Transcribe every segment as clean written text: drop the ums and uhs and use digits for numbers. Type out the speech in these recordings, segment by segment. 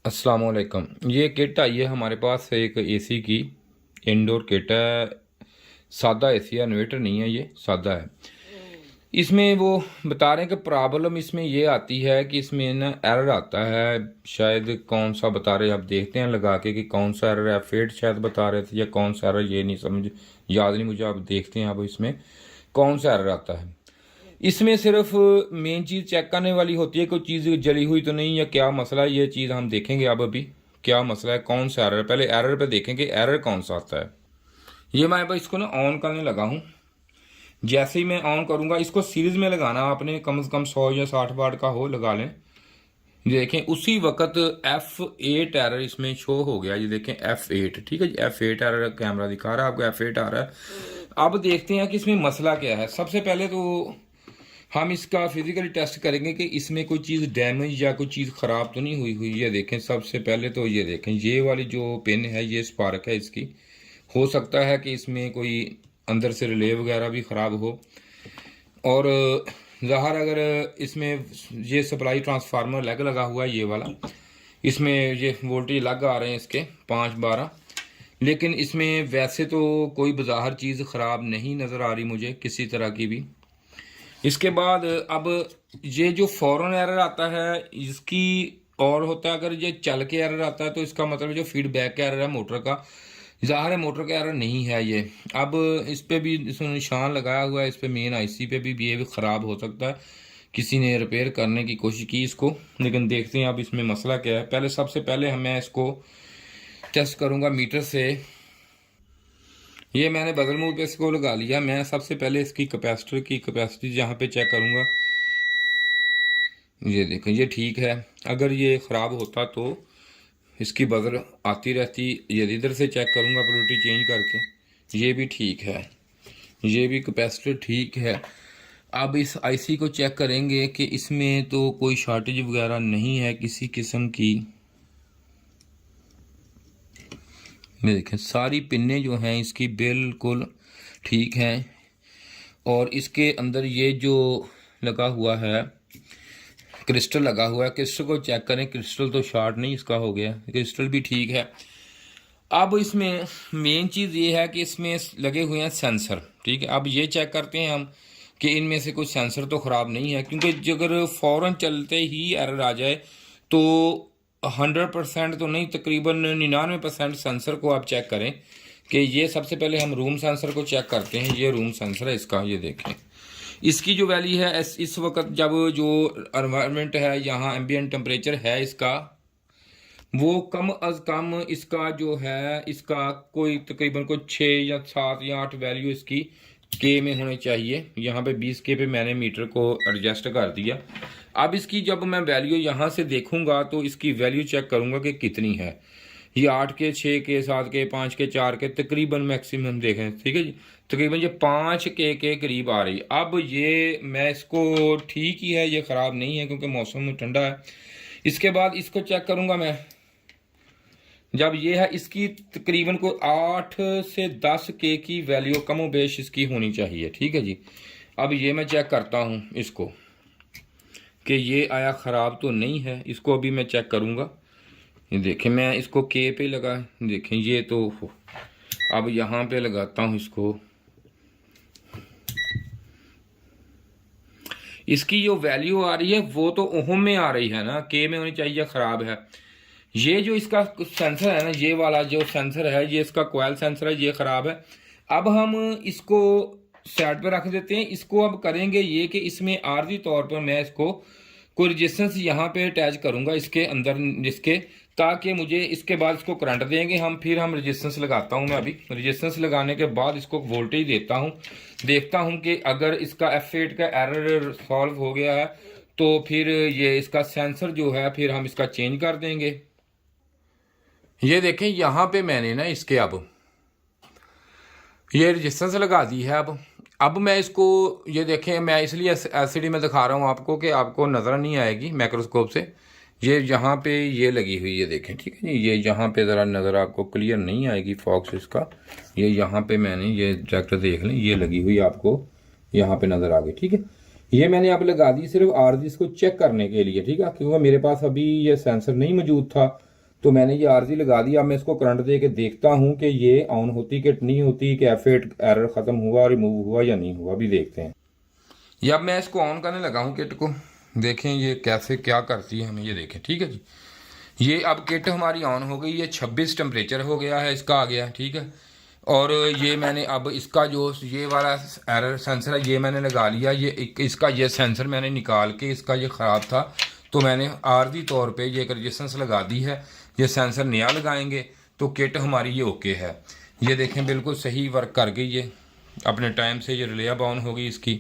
अस्सलाम वालेकुम। ये किट आई है हमारे पास, एक एसी की इंडोर किट है। सादा एसी है, इन्वर्टर नहीं है, ये सादा है। इसमें वो बता रहे हैं कि प्रॉब्लम इसमें ये आती है कि इसमें ना एरर आता है। शायद कौन सा बता रहे, आप देखते हैं लगा के कि कौन सा एरर है। फेड शायद बता रहे थे या कौन सा एरर, ये नहीं समझ याद नहीं मुझे। आप देखते हैं अब इसमें कौन सा एरर आता है। इसमें सिर्फ मेन चीज़ चेक करने वाली होती है कोई चीज़ जली हुई तो नहीं, या क्या मसला है, ये चीज़ हम देखेंगे। अब अभी क्या मसला है, कौन सा एरर है, पहले एरर पे देखेंगे एरर कौन सा आता है। ये मैं अब इसको ना ऑन करने लगा हूँ। जैसे ही मैं ऑन करूँगा, इसको सीरीज में लगाना आपने, कम से कम 100 या 60 वाट का हो, लगा लें। ये देखें उसी वक्त F8 एरर इसमें शो हो गया। ये देखें F8, ठीक है जी, F8 एरर कैमरा दिखा रहा है आपको, F8 आ रहा है। अब देखते हैं कि इसमें मसला क्या है। सबसे पहले तो हम इसका फिजिकली टेस्ट करेंगे कि इसमें कोई चीज़ डैमेज या कोई चीज़ ख़राब तो नहीं हुई हुई। ये देखें सबसे पहले तो ये देखें, ये वाली जो पिन है ये स्पार्क है इसकी। हो सकता है कि इसमें कोई अंदर से रिले वगैरह भी ख़राब हो। और ज़ाहिर अगर इसमें ये सप्लाई ट्रांसफार्मर लग लगा हुआ है, ये वाला, इसमें ये वोल्टेज लग आ रहे हैं इसके 5-12। लेकिन इसमें वैसे तो कोई बज़ाहिर चीज़ ख़राब नहीं नज़र आ रही मुझे किसी तरह की भी। इसके बाद अब ये जो फौरन एरर आता है इसकी, और होता है अगर ये चल के एरर आता है तो इसका मतलब जो फीडबैक का एरर है मोटर का, ज़ाहिर है मोटर का एरर नहीं है ये। अब इस पे भी इसमें निशान लगाया हुआ है, इस पे मेन आईसी पे भी ये भी ख़राब हो सकता है। किसी ने रिपेयर करने की कोशिश की इसको, लेकिन देखते हैं अब इसमें मसला क्या है। पहले सबसे पहले मैं इसको टेस्ट करूँगा मीटर से। ये मैंने बगल मूव पे इसको लगा लिया। मैं सबसे पहले इसकी कैपेसिटर की कैपेसिटी यहाँ पे चेक करूँगा। ये देखें ये ठीक है। अगर ये ख़राब होता तो इसकी बजर आती रहती। ये इधर से चेक करूँगा पोलरिटी चेंज करके। ये भी ठीक है, ये भी कैपेसिटर ठीक है। अब इस आईसी को चेक करेंगे कि इसमें तो कोई शॉर्टेज वगैरह नहीं है किसी किस्म की। ये देखें सारी पिनें जो हैं इसकी बिल्कुल ठीक हैं। और इसके अंदर ये जो लगा हुआ है क्रिस्टल लगा हुआ है, क्रिस्टल को चेक करें। क्रिस्टल तो शॉर्ट नहीं इसका हो गया, क्रिस्टल भी ठीक है। अब इसमें मेन चीज़ ये है कि इसमें लगे हुए हैं सेंसर, ठीक है। अब ये चेक करते हैं हम कि इनमें से कुछ सेंसर तो ख़राब नहीं है, क्योंकि अगर फ़ौरन चलते ही एरर आ जाए तो 100% तो नहीं, तकरीबन 99% सेंसर को आप चेक करें। कि ये सबसे पहले हम रूम सेंसर को चेक करते हैं। ये रूम सेंसर है इसका, ये देखें इसकी जो वैल्यू है इस वक्त, जब जो एनवायरनमेंट है यहाँ एम्बिएंट टेम्परेचर है इसका, वो कम अज कम इसका जो है इसका कोई तकरीबन कोई 6 या 7 या 8 वैल्यू इसकी के में होने चाहिए। यहाँ पे 20 के पे मैंने मीटर को एडजस्ट कर दिया। अब इसकी जब मैं वैल्यू यहाँ से देखूंगा तो इसकी वैल्यू चेक करूंगा कि कितनी है। ये 8 के, 6 के, 7 के, 5 के, 4 के, तकरीबन मैक्सिमम देखें, ठीक है जी, तकरीबन ये 5 के करीब आ रही। अब ये मैं इसको ठीक ही है, ये ख़राब नहीं है क्योंकि मौसम ठंडा है। इसके बाद इसको चेक करूंगा मैं, जब ये है इसकी तकरीबन को 8 से 10 के की वैल्यू कमो बेश इसकी होनी चाहिए, ठीक है जी। अब ये मैं चेक करता हूँ इसको कि ये आया ख़राब तो नहीं है। इसको अभी मैं चेक करूँगा। ये देखें मैं इसको के पे लगा, देखें ये तो अब यहाँ पे लगाता हूँ इसको। इसकी जो वैल्यू आ रही है वो तो ओहम में आ रही है ना, के में होनी चाहिए, ख़राब है। ये जो इसका सेंसर है ना, ये वाला जो सेंसर है, ये इसका कोयल सेंसर है, ये ख़राब है। अब हम इसको साइड पर रख देते हैं। इसको अब करेंगे ये कि इसमें आर्जी तौर पर मैं इसको कोई रजिस्टेंस यहाँ पे अटैच करूँगा इसके अंदर इसके, ताकि मुझे इसके बाद इसको करंट देंगे हम, फिर हम रजिस्टेंस लगाता हूँ मैं। अभी रजिस्टेंस लगाने के बाद इसको वोल्टेज देता हूँ, देखता हूँ कि अगर इसका F8 का एरर सॉल्व हो गया है तो फिर ये इसका सेंसर जो है फिर हम इसका चेंज कर देंगे। ये देखें यहाँ पे मैंने ना इसके अब ये रजिस्टेंस लगा दी है। अब मैं इसको, ये देखें मैं इसलिए एलसीडी में दिखा रहा हूँ आपको कि आपको नज़र नहीं आएगी माइक्रोस्कोप से। ये यहाँ पे ये लगी हुई है, देखें, ठीक है जी। ये यहाँ पे ज़रा नज़र आपको क्लियर नहीं आएगी फॉक्स इसका। ये यहाँ पे मैंने ये ट्रैक्टर देख लें, ये लगी हुई आपको यहाँ पे नज़र आ गई, ठीक है। ये मैंने आप लगा दी सिर्फ आरजी इसको चेक करने के लिए, ठीक है, क्योंकि मेरे पास अभी ये सेंसर नहीं मौजूद था तो मैंने ये आरजी लगा दिया। अब मैं इसको करंट दे के देखता हूँ कि ये ऑन होती कि नहीं होती, कि F8 एरर ख़त्म हुआ, रिमूव हुआ या नहीं हुआ, अभी देखते हैं। ये अब मैं इसको ऑन करने लगा हूँ किट को, देखें ये कैसे क्या करती है हमें, ये देखें। ठीक है जी, ये अब किट हमारी ऑन हो गई, ये 26 टेम्परेचर हो गया है इसका, आ गया। ठीक है, और ये मैंने अब इसका जो ये वाला एरर सेंसर है ये मैंने लगा लिया। ये इसका ये सेंसर मैंने निकाल के, इसका ये ख़राब था तो मैंने आर्जी तौर पे ये एक रजिस्टेंस लगा दी है। ये सेंसर नया लगाएंगे तो किट हमारी ये ओके है। ये देखें बिल्कुल सही वर्क कर गई ये अपने टाइम से। ये रिले अब ऑन हो गई इसकी।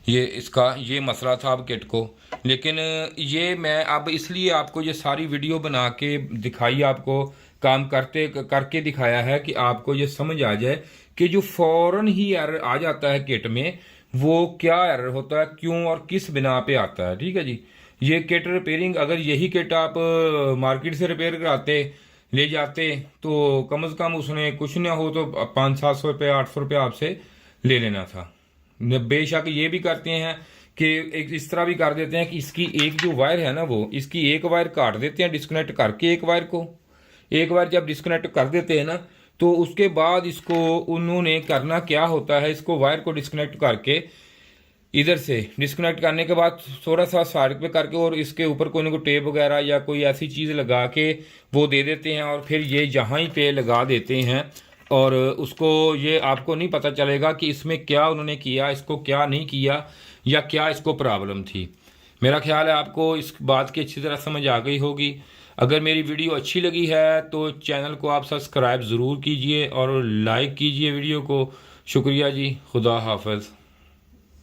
ये इसका ये मसला था अब किट को, लेकिन ये मैं अब इसलिए आपको ये सारी वीडियो बना के दिखाई, आपको काम करके दिखाया है कि आपको ये समझ आ जाए कि जो फौरन ही एरर आ जाता है किट में, वो क्या एरर होता है, क्यों और किस बिना पे आता है। ठीक है जी, ये किट रिपेयरिंग, अगर यही किट आप मार्केट से रिपेयर कराते ले जाते तो कम से कम उसने कुछ ना हो तो 500-700 रुपये 800 रुपये आपसे ले लेना था। बेशक ये भी करते हैं कि एक इस तरह भी कर देते हैं कि इसकी एक जो वायर है ना, वो इसकी एक वायर काट देते हैं डिस्कनेक्ट करके। एक वायर जब डिस्कनेक्ट कर देते हैं ना, तो उसके बाद इसको उन्होंने करना क्या होता है, इसको वायर को डिस्कनेक्ट करके इधर से डिस्कनेक्ट करने के बाद थोड़ा सा साइड पे करके और इसके ऊपर कोई ना कोई टेप वगैरह या कोई ऐसी चीज़ लगा के वो दे देते हैं, और फिर ये जहाँ ही पे लगा देते हैं। और उसको ये आपको नहीं पता चलेगा कि इसमें क्या उन्होंने किया, इसको क्या नहीं किया, या क्या इसको प्रॉब्लम थी। मेरा ख्याल है आपको इस बात की अच्छी तरह समझ आ गई होगी। अगर मेरी वीडियो अच्छी लगी है तो चैनल को आप सब्सक्राइब ज़रूर कीजिए और लाइक कीजिए वीडियो को। शुक्रिया जी, खुदा हाफ़िज़।